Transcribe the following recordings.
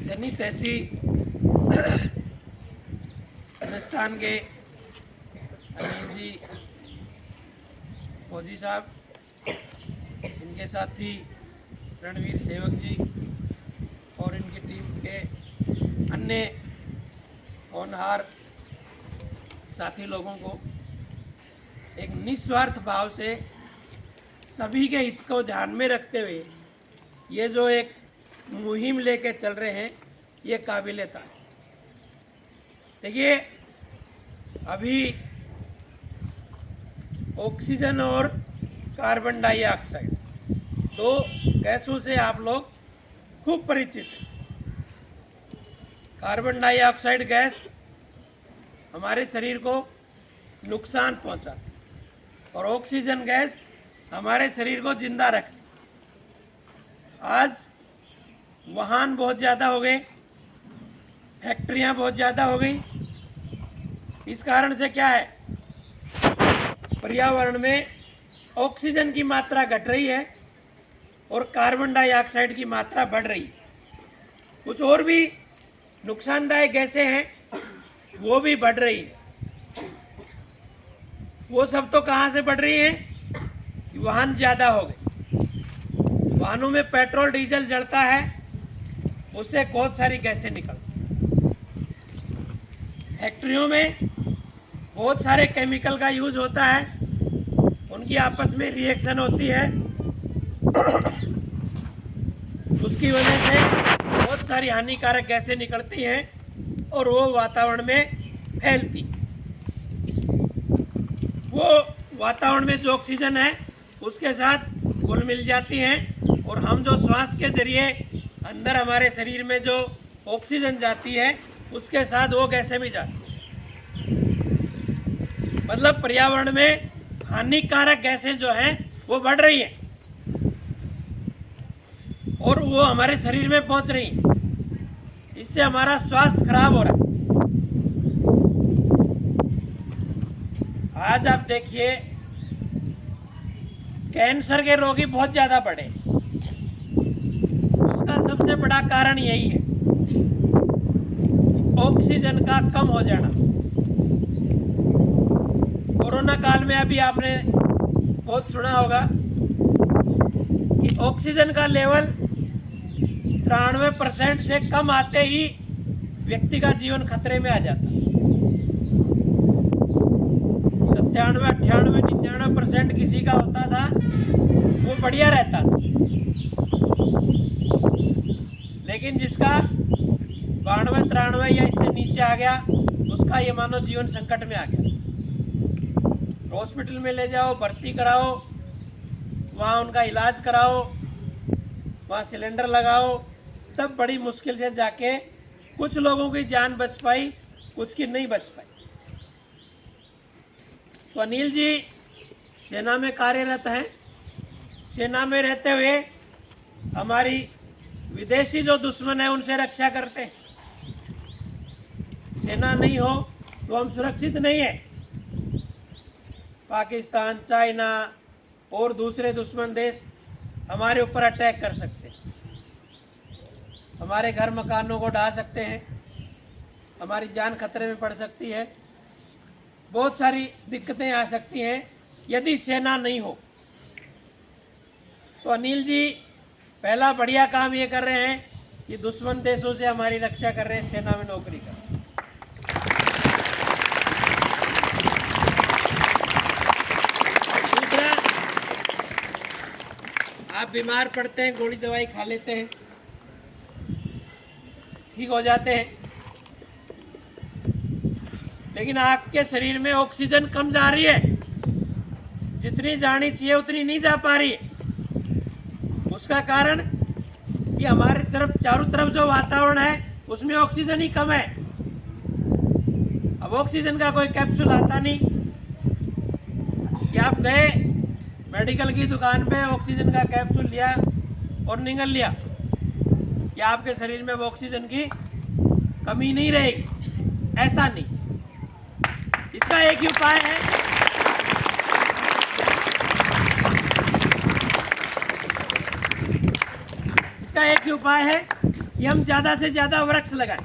सैनी तहसी राजस्थान के अनिल जी फौजी साहब, इनके साथी रणवीर सेवक जी और इनकी टीम के अन्य होनहार साथी लोगों को एक निस्वार्थ भाव से सभी के हित को ध्यान में रखते हुए ये जो एक मुहिम लेके चल रहे हैं, ये काबिले तारीफ। देखिए, अभी ऑक्सीजन और कार्बन डाइऑक्साइड दो गैसों से आप लोग खूब परिचित हैं। कार्बन डाइऑक्साइड गैस हमारे शरीर को नुकसान पहुंचाती है और ऑक्सीजन गैस हमारे शरीर को जिंदा रखती। आज वाहन बहुत ज़्यादा हो गए, फैक्ट्रियां बहुत ज़्यादा हो गई। इस कारण से क्या है, पर्यावरण में ऑक्सीजन की मात्रा घट रही है और कार्बन डाइऑक्साइड की मात्रा बढ़ रही है। कुछ और भी नुकसानदायक गैसें हैं, वो भी बढ़ रही है। वो सब तो कहाँ से बढ़ रही हैं? वाहन ज़्यादा हो गए, वाहनों में पेट्रोल डीजल जलता है, उससे बहुत सारी गैसें निकलती। फैक्ट्रियों में बहुत सारे केमिकल का यूज होता है, उनकी आपस में रिएक्शन होती है, उसकी वजह से बहुत सारी हानिकारक गैसें निकलती हैं और वो वातावरण में फैलती। वो वातावरण में जो ऑक्सीजन है उसके साथ घुल मिल जाती हैं और हम जो श्वास के जरिए अंदर हमारे शरीर में जो ऑक्सीजन जाती है उसके साथ वो गैसें भी जाती हैं। मतलब पर्यावरण में हानिकारक गैसें जो हैं वो बढ़ रही हैं और वो हमारे शरीर में पहुंच रही हैं। इससे हमारा स्वास्थ्य खराब हो रहा है। आज आप देखिए, कैंसर के रोगी बहुत ज़्यादा बढ़े। उसका सबसे बड़ा कारण यही है, ऑक्सीजन का कम हो जाना। कोरोना काल में अभी आपने बहुत सुना होगा कि ऑक्सीजन का लेवल 93% से कम आते ही व्यक्ति का जीवन खतरे में आ जाता। 97, 98, 99% किसी का होता था, वो बढ़िया रहता था। लेकिन जिसका 92, 93 या इससे नीचे आ गया, उसका ये मानो जीवन संकट में आ गया। हॉस्पिटल में ले जाओ, भर्ती कराओ, वहाँ उनका इलाज कराओ, वहाँ सिलेंडर लगाओ, तब बड़ी मुश्किल से जाके कुछ लोगों की जान बच पाई, कुछ की नहीं बच पाई। तो अनिल जी सेना में कार्यरत हैं। सेना में रहते हुए हमारी विदेशी जो दुश्मन है उनसे रक्षा करते हैं। सेना नहीं हो तो हम सुरक्षित नहीं है। पाकिस्तान, चाइना और दूसरे दुश्मन देश हमारे ऊपर अटैक कर सकते हैं, हमारे घर मकानों को ढा सकते हैं, हमारी जान खतरे में पड़ सकती है, बहुत सारी दिक्कतें आ सकती हैं यदि सेना नहीं हो। तो अनिल जी पहला बढ़िया काम ये कर रहे हैं कि दुश्मन देशों से हमारी रक्षा कर रहे हैं, सेना में नौकरी कर। दूसरा, आप बीमार पड़ते हैं, गोली दवाई खा लेते हैं, ठीक हो जाते हैं, लेकिन आपके शरीर में ऑक्सीजन कम जा रही है, जितनी जानी चाहिए उतनी नहीं जा पा रही है। उसका कारण कि हमारे तरफ चारों तरफ जो वातावरण है उसमें ऑक्सीजन ही कम है। अब ऑक्सीजन का कोई कैप्सूल आता नहीं कि आप गए मेडिकल की दुकान पे, ऑक्सीजन का कैप्सूल लिया और निगल लिया, कि आपके शरीर में वो ऑक्सीजन की कमी नहीं रहेगी। ऐसा नहीं। इसका एक ही उपाय है, इसका एक ही उपाय है कि हम ज़्यादा से ज़्यादा वृक्ष लगाएं।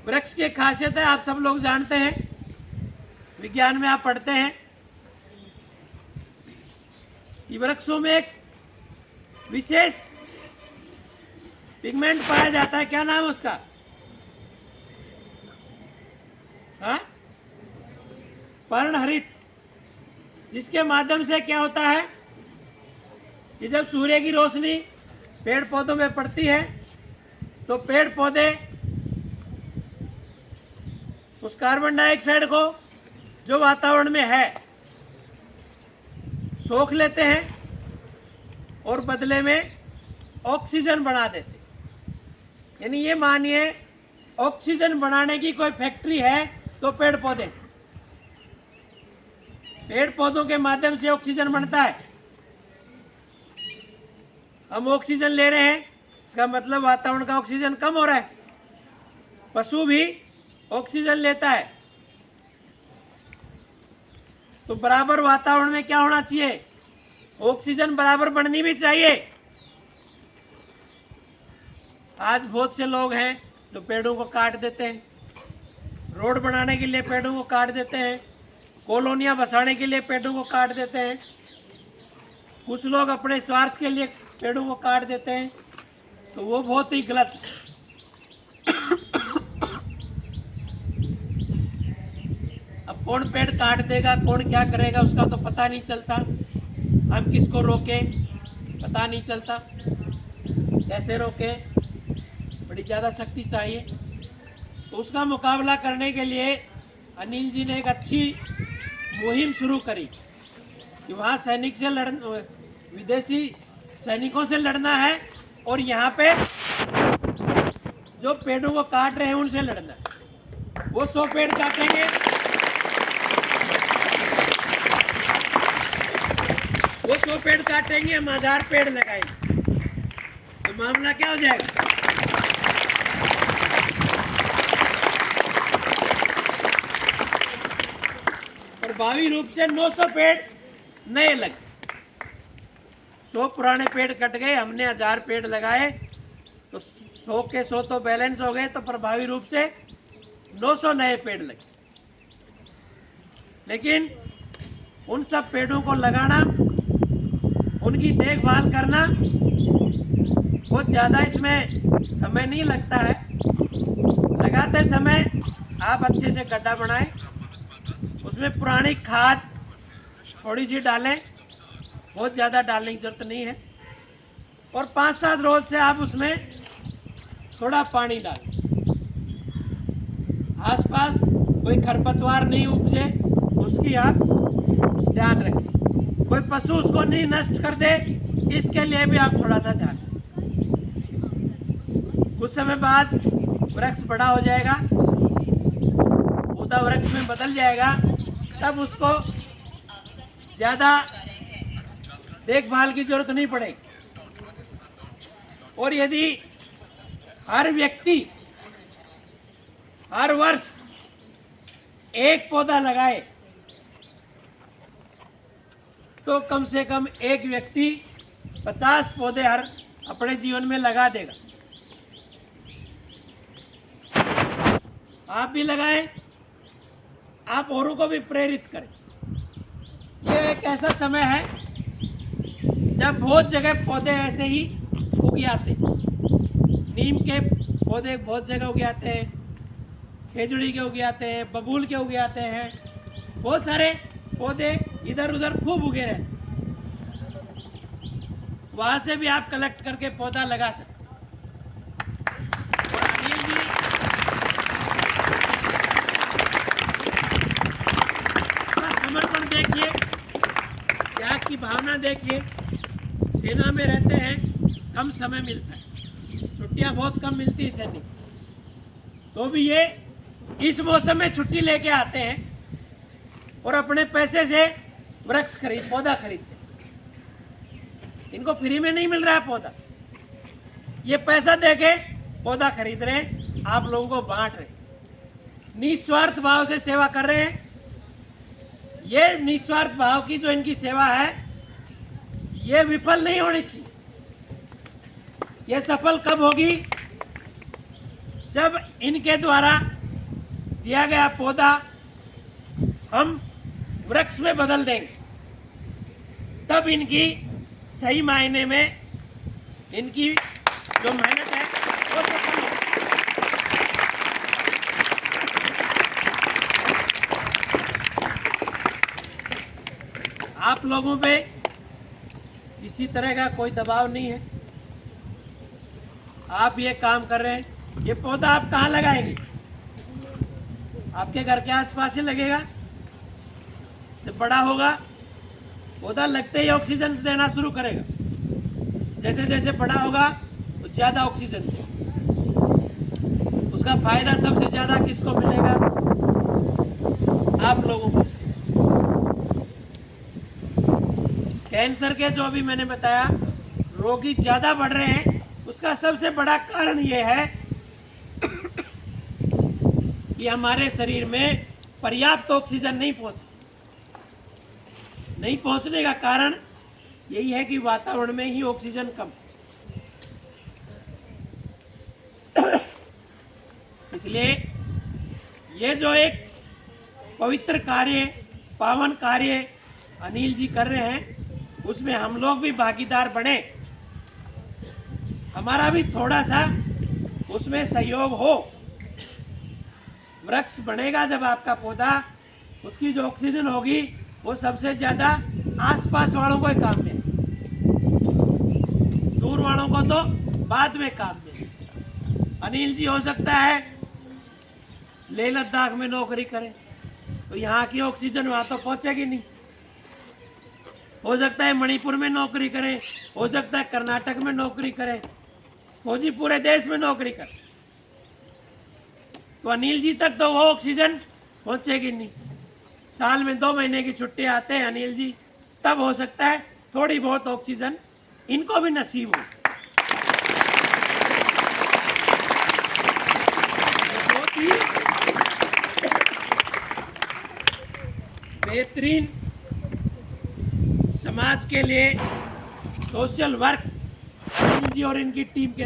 वृक्ष की खासियत है, आप सब लोग जानते हैं, विज्ञान में आप पढ़ते हैं कि वृक्षों में एक विशेष पिगमेंट पाया जाता है। क्या नाम है उसका? हाँ, पर्णहरित, जिसके माध्यम से क्या होता है कि जब सूर्य की रोशनी पेड़ पौधों में पड़ती है तो पेड़ पौधे उस कार्बन डाइऑक्साइड को जो वातावरण में है सोख लेते हैं और बदले में ऑक्सीजन बना देते हैं। यानी ये मानिए ऑक्सीजन बनाने की कोई फैक्ट्री है तो पेड़ पौधे, पेड़ पौधों के माध्यम से ऑक्सीजन बनता है। हम ऑक्सीजन ले रहे हैं, इसका मतलब वातावरण का ऑक्सीजन कम हो रहा है। पशु भी ऑक्सीजन लेता है, तो बराबर वातावरण में क्या होना चाहिए? ऑक्सीजन बराबर बढ़नी भी चाहिए। आज बहुत से लोग हैं जो पेड़ों को काट देते हैं, रोड बनाने के लिए पेड़ों को काट देते हैं, कॉलोनियां बसाने के लिए पेड़ों को काट देते हैं, कुछ लोग अपने स्वार्थ के लिए पेड़ों को काट देते हैं, तो वो बहुत ही गलत है। अब कौन पेड़ काट देगा, कौन क्या करेगा, उसका तो पता नहीं चलता। हम किसको रोकें पता नहीं चलता, कैसे रोकें, बड़ी ज़्यादा शक्ति चाहिए। तो उसका मुकाबला करने के लिए अनिल जी ने एक अच्छी मुहिम शुरू करी कि वहाँ सैनिक से विदेशी सैनिकों से लड़ना है और यहाँ पे जो पेड़ों को काट रहे हैं उनसे लड़ना है। वो 100 पेड़ काटेंगे, वो 100 पेड़ काटेंगे, हम 1000 पेड़ लगाएंगे, तो मामला क्या हो जाएगा? प्रभावी रूप से 900 पेड़ नए लगे। 100 पुराने पेड़ कट गए, हमने 1000 पेड़ लगाए, तो 100 के 100 तो बैलेंस हो गए, तो प्रभावी रूप से 900 नए पेड़ लगे। लेकिन उन सब पेड़ों को लगाना, उनकी देखभाल करना, बहुत ज़्यादा इसमें समय नहीं लगता है। लगाते समय आप अच्छे से गड्ढा बनाएं, उसमें पुरानी खाद थोड़ी सी डालें, बहुत ज़्यादा डालने की जरूरत नहीं है, और 5-7 रोज से आप उसमें थोड़ा पानी डालें। आसपास कोई खरपतवार नहीं उपजे, उसकी आप ध्यान रखें। कोई पशु उसको नहीं नष्ट कर दे, इसके लिए भी आप थोड़ा सा ध्यान रखें। कुछ समय बाद वृक्ष बड़ा हो जाएगा, पौधा वृक्ष में बदल जाएगा, तब उसको ज़्यादा देखभाल की जरूरत नहीं पड़ेगी। और यदि हर व्यक्ति हर वर्ष एक पौधा लगाए तो कम से कम एक व्यक्ति 50 पौधे हर अपने जीवन में लगा देगा। आप भी लगाएं, आप औरों को भी प्रेरित करें। ये एक ऐसा समय है जब बहुत जगह पौधे ऐसे ही उग आते हैं। नीम के पौधे बहुत जगह उग आते हैं, खेजड़ी के उग आते हैं, बबूल के उग आते हैं, बहुत सारे पौधे इधर उधर खूब उगे रहते हैं। वहाँ से भी आप कलेक्ट करके पौधा लगा सकते हैं। और अनिल जी का समर्पण देखिए, त्याग की भावना देखिए। सेना में रहते हैं, कम समय मिलता है, छुट्टियां बहुत कम मिलती है सैनिक, तो भी ये इस मौसम में छुट्टी लेके आते हैं और अपने पैसे से वृक्ष पौधा खरीदते हैं। इनको फ्री में नहीं मिल रहा है पौधा, ये पैसा देके पौधा खरीद रहे हैं, आप लोगों को बांट रहे हैं, निस्वार्थ भाव से सेवा कर रहे हैं। ये निस्वार्थ भाव की जो इनकी सेवा है, ये विफल नहीं होनी चाहिए। ये सफल कब होगी? जब इनके द्वारा दिया गया पौधा हम वृक्ष में बदल देंगे, तब इनकी सही मायने में इनकी जो मेहनत है वो सफल होगी। आप लोगों पे किसी तरह का कोई दबाव नहीं है। आप ये काम कर रहे हैं। ये पौधा आप कहाँ लगाएंगे? आपके घर के आसपास ही लगेगा। जब बड़ा होगा पौधा लगते ही ऑक्सीजन देना शुरू करेगा। जैसे जैसे बड़ा होगा तो ज़्यादा ऑक्सीजन देगा। उसका फायदा सबसे ज़्यादा किसको मिलेगा? आप लोगों को। कैंसर के जो भी मैंने बताया रोगी ज़्यादा बढ़ रहे हैं, उसका सबसे बड़ा कारण ये है कि हमारे शरीर में पर्याप्त ऑक्सीजन नहीं पहुंचने का कारण यही है कि वातावरण में ही ऑक्सीजन कम। इसलिए ये जो एक पवित्र कार्य, पावन कार्य अनिल जी कर रहे हैं, उसमें हम लोग भी भागीदार बने। हमारा भी थोड़ा सा उसमें सहयोग हो। वृक्ष बनेगा जब आपका पौधा, उसकी जो ऑक्सीजन होगी वो सबसे ज़्यादा आसपास वालों को ही काम में, दूर वालों को तो बाद में काम में। अनिल जी हो सकता है लेह लद्दाख में नौकरी करें तो यहाँ की ऑक्सीजन वहाँ तो पहुँचेगी नहीं। हो सकता है मणिपुर में नौकरी करें, हो सकता है कर्नाटक में नौकरी करें, फौजी पूरे देश में नौकरी करें, तो अनिल जी तक तो वो ऑक्सीजन पहुंचेगी नहीं। साल में 2 महीने की छुट्टी आते हैं अनिल जी, तब हो सकता है थोड़ी बहुत ऑक्सीजन इनको भी नसीब हो। बहुत ही बेहतरीन समाज के लिए सोशल वर्क अनिल जी और इनकी टीम के